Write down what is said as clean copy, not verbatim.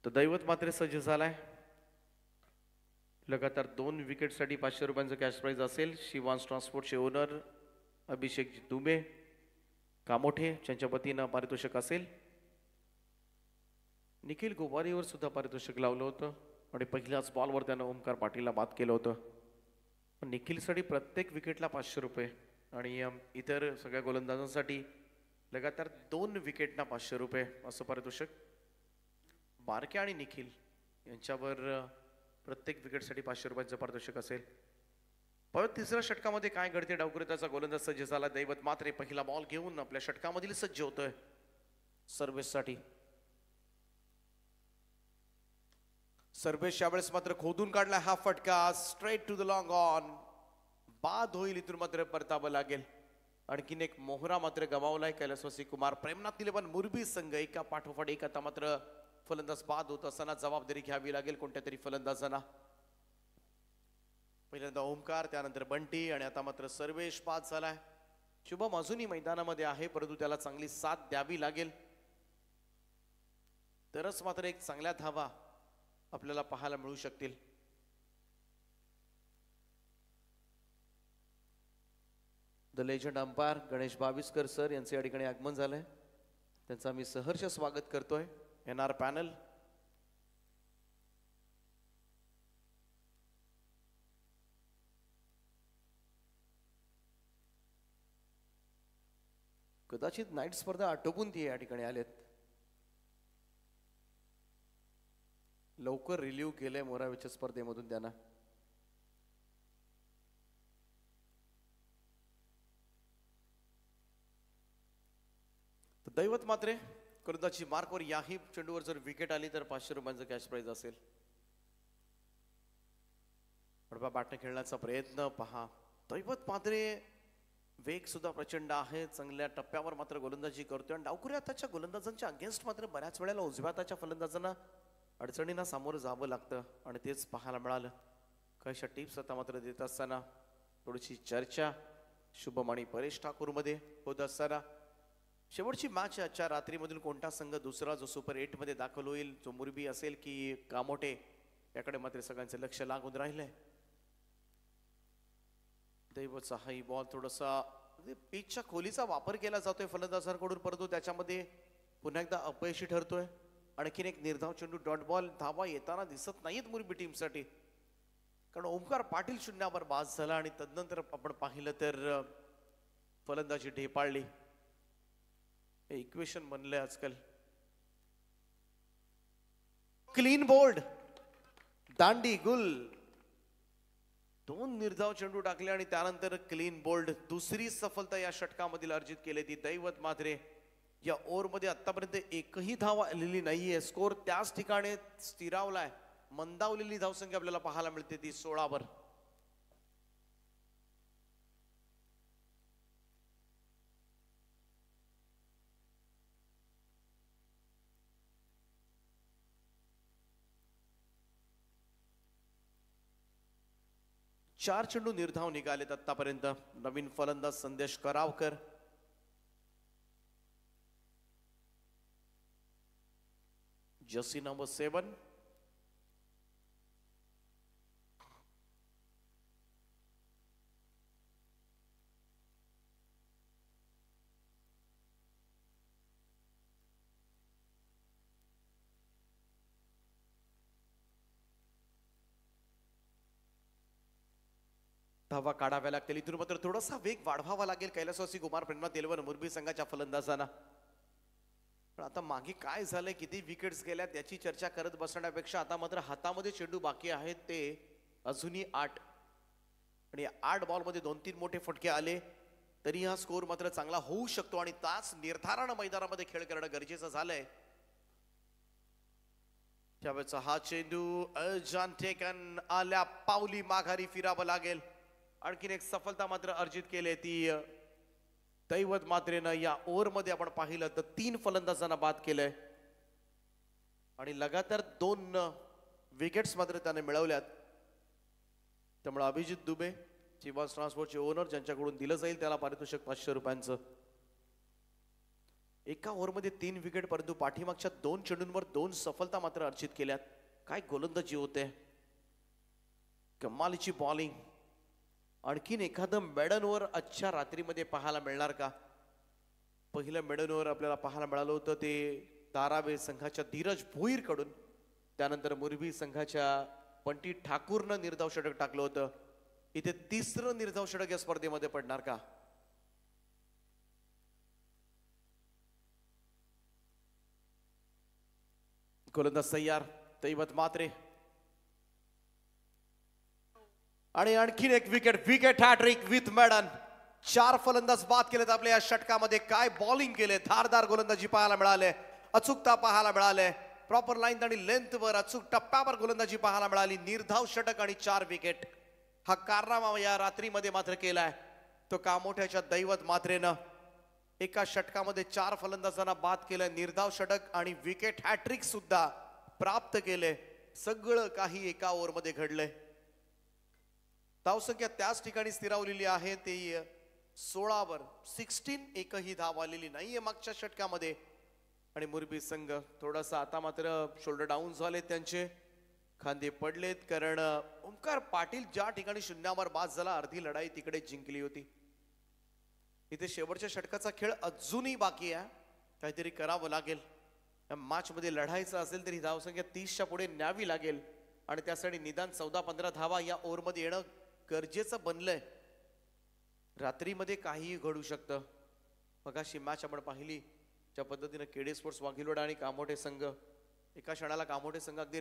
तर दैवत मात्र सज्ज झालाय. लगातार 2 विकेटसाठी 500 रुपयांचं कॅश प्राइज असेल. शिवांश ट्रान्सपोर्टचे ओनर अभिषेक दुबे कामोठे त्यांच्या वतीनं पारितोषिक असेल. निखिल गोवारीवर सुद्धा पारितोषिक लावलं होतं आणि पहिल्याच बॉलवर त्यानं ओमकार पाटीलला बाद केलं होतं. निखिलसाठी प्रत्येक विकेटला 500 रुपये आणि इतर सगळ्या गोलंदाजांसाठी लगातार 2 विकेटना 500 रुपये असं पारितोषिक. बारके आणि निखिल यांच्यावर प्रत्येक विकेटसाठी 500 रुपयांचं पारितोषिक असेल. परत तिसऱ्या षटकामध्ये काय घडते डावकरीताचा गोलंदाज सज्ज झाला. दैवत मात्रे पहिला बॉल घेऊन आपल्या षटकामधील सज्ज होतोय सर्व्हिससाठी. सर्व्हिस यावेळेस मात्र खोदून काढला हा फटका. Straight to the long on. बाद होईल इथून मात्र परतावं लागेल. आणखीन एक मोहरा मात्र गमावलाय कैलासवासी कुमार. प्रेमनाथ 11 मुरबी संघ एका पाठोपाठ एक आता मात्र फलंदाज बाद होत असताना जबाबदारी घ्यावी लागेल कोणत्या तरी फलंदाजांना. पहिल्यांदा ओमकार, त्यानंतर बंटी आणि आता मात्र सर्वेश बाद झालाय. शुभम अजूनही मैदानामध्ये आहे परंतु त्याला चांगली साथ द्यावी लागेल तरच मात्र एक चांगल्या धावा आपल्याला पाहायला मिळू शकतील. The legend umpire Ganesh Baviskar sir यांचे या ठिकाणी आगमन झालंय. त्यांचं आम्ही सहर्ष स्वागत करतोय. एनआर पॅनल कदाचित नाईट स्पर्धा आटोपून ती या ठिकाणी आलेत. लवकर रिलीव्ह केलंय मोरावेच्या स्पर्धेमधून त्यांना. दैवत मात्रे करंदाची मार्कवर याही चेंडूवर जर विकेट आली तर 500 रुपयांचं कॅश प्राइज असेल. बडबा बॅटने खेळण्याचा प्रयत्न पहा. दैवत मात्रे वेग सुद्धा प्रचंड आहे. चांगल्या टप्प्यावर मात्र गोलंदाजी करतोय आणि डावखुरी हाताच्या गोलंदाजांच्या अगेन्स्ट मात्र बऱ्याच वेळेला उजव्या हाताच्या फलंदाजांना अडचणींना सामोरं जावं लागतं आणि तेच पाहायला मिळालं. काहीशा टिप्स आता मात्र देत असताना थोडीशी चर्चा शुभम आणि परेश ठाकूर मध्ये होत असताना शेवटची मॅच आजच्या रात्रीमधून कोणता संघ दुसरा जो सुपर 8 मध्ये दाखल होईल, जो मुरबी असेल की कामोठे, याकडे मात्र सगळ्यांचं लक्ष लागून राहिलंय. दैवतचा हाही बॉल थोडासा पिचच्या खोलीचा वापर केला जातोय फलंदाजांकडून परंतु त्याच्यामध्ये पुन्हा एकदा अपयशी ठरतोय. आणखीन एक निर्धाव चेंडू डॉट बॉल. धावा येताना दिसत नाहीत मुरबी टीमसाठी कारण ओमकार पाटील शून्यावर बाद झाला आणि तदनंतर आपण पाहिलं तर फलंदाजी ढेपाळली. हे इक्वेशन बनलंय आजकाल. क्लीन बोल्ड दांडी गुल 2 निर्धाव चेंडू टाकले आणि त्यानंतर क्लीन बोल्ड. दुसरी सफलता या षटकामधील अर्जित केली ती दैवत मात्रे. या ओव्हरमध्ये आतापर्यंत एकही धाव आलेली नाहीये. स्कोर त्याच ठिकाणी स्थिरावलाय. मंदावलेली धावसंख्या आपल्याला पाहायला मिळते ती 16 वर. चार चेंडू निर्धाव निघालेत आतापर्यंत. नवीन फलंदाज संदेश करावकर. जर्सी नंबर 7 धावा काढाव्या लागतील. इथून मात्र थोडासा वेग वाढवावा लागेल कैलासवासी कुमार प्रेमनाथ 11 मुरबी संघाच्या फलंदाजांना. पण आता मागे काय झालंय, किती विकेट्स गेल्या त्याची चर्चा करत बसण्यापेक्षा आता मात्र हातामध्ये चेंडू बाकी आहेत ते अजूनही 8 आणि 8 बॉलमध्ये 2-3 मोठे फटके आले तरी हा स्कोर मात्र चांगला होऊ शकतो आणि तास निर्धारण मैदानामध्ये खेळ करणं गरजेचं झालंय. त्यावेळेचा हा चेंडू अजांटेकन आल्या पावली माघारी फिरावं लागेल. आणखीन एक सफलता मात्र अर्जित केली ती दैवत मात्रेनं. या ओव्हरमध्ये आपण पाहिलं तर 3 फलंदाजांना बाद केलंय आणि लगातार 2 विकेट्स मात्र त्याने मिळवल्यात. त्यामुळे अभिजित दुबे शिवांश ट्रान्सपोर्टचे ओनर ज्यांच्याकडून दिलं जाईल त्याला पारितोषिक 500 रुपयांचं. एका ओव्हरमध्ये 3 विकेट, परंतु पाठीमागच्या 2 चेंडूंवर 2 सफलता मात्र अर्जित केल्यात. काय गोलंदाजी होते, कमालीची बॉलिंग. आणखीन एखादं मेडन ओव्हर आजच्या रात्रीमध्ये पाहायला मिळणार का? पहिलं मेडन ओव्हर आपल्याला पाहायला मिळालं होतं ते धारावे संघाच्या धीरज भोईर कडून. त्यानंतर मुरबी संघाच्या बंटी ठाकूरनं निर्धाव षटक टाकलं होतं. इथे तिसरं निर्धाव षटक या स्पर्धेमध्ये पडणार का? गोलंदाज तयार, दैवत मात्रे. आणि आणखीन एक विकेट हॅट्रिक विथ मेडन. 4 फलंदाज बाद केलेत आपल्या या षटकामध्ये. काय बॉलिंग केले, धारदार गोलंदाजी पाहायला मिळाले, अचूकता पाहायला मिळाले, प्रॉपर लाईन आणि लेंथवर अचूक टप्प्यावर गोलंदाजी पाहायला मिळाली. निर्धाव षटक आणि 4 विकेट. हा कारनामा या रात्रीमध्ये मात्र केलाय तो कामोठ्याच्या दैवत मात्रेनं. एका षटकामध्ये 4 फलंदाजांना बाद केलं, निर्धाव षटक आणि विकेट हॅट्रिक सुद्धा प्राप्त केले. सगळं काही एका ओव्हरमध्ये घडलंय. धावसंख्या त्याच ठिकाणी स्थिरावलेली आहे, ते 16वर 16. एकही धाव आलेली नाहीये मागच्या षटकामध्ये. आणि मुरबी संघ थोडासा आता मात्र शोल्डर डाऊन झाले, त्यांचे खांदे पडलेत, कारण ओंकार पाटील ज्या ठिकाणी शून्यावर बाद झाला, अर्धी लढाई तिकडे जिंकली होती. इथे शेवटच्या षटकाचा खेळ अजूनही बाकी आहे, काहीतरी करावं लागेल. या मॅच मध्ये लढायचं असेल तरी धावसंख्या 30च्या पुढे न्यावी लागेल आणि त्यासाठी निदान 14-15 धावा या ओव्हरमध्ये येणं गरजेचं बनलंय. रात्रीमध्ये काहीही घडू शकतं. मगाशी मॅच आपण पाहिली ज्या पद्धतीने केडे स्पोर्ट्स वाघिलवाडा आणि कामोठे संघ, एका क्षणाला कामोठे संघ अगदी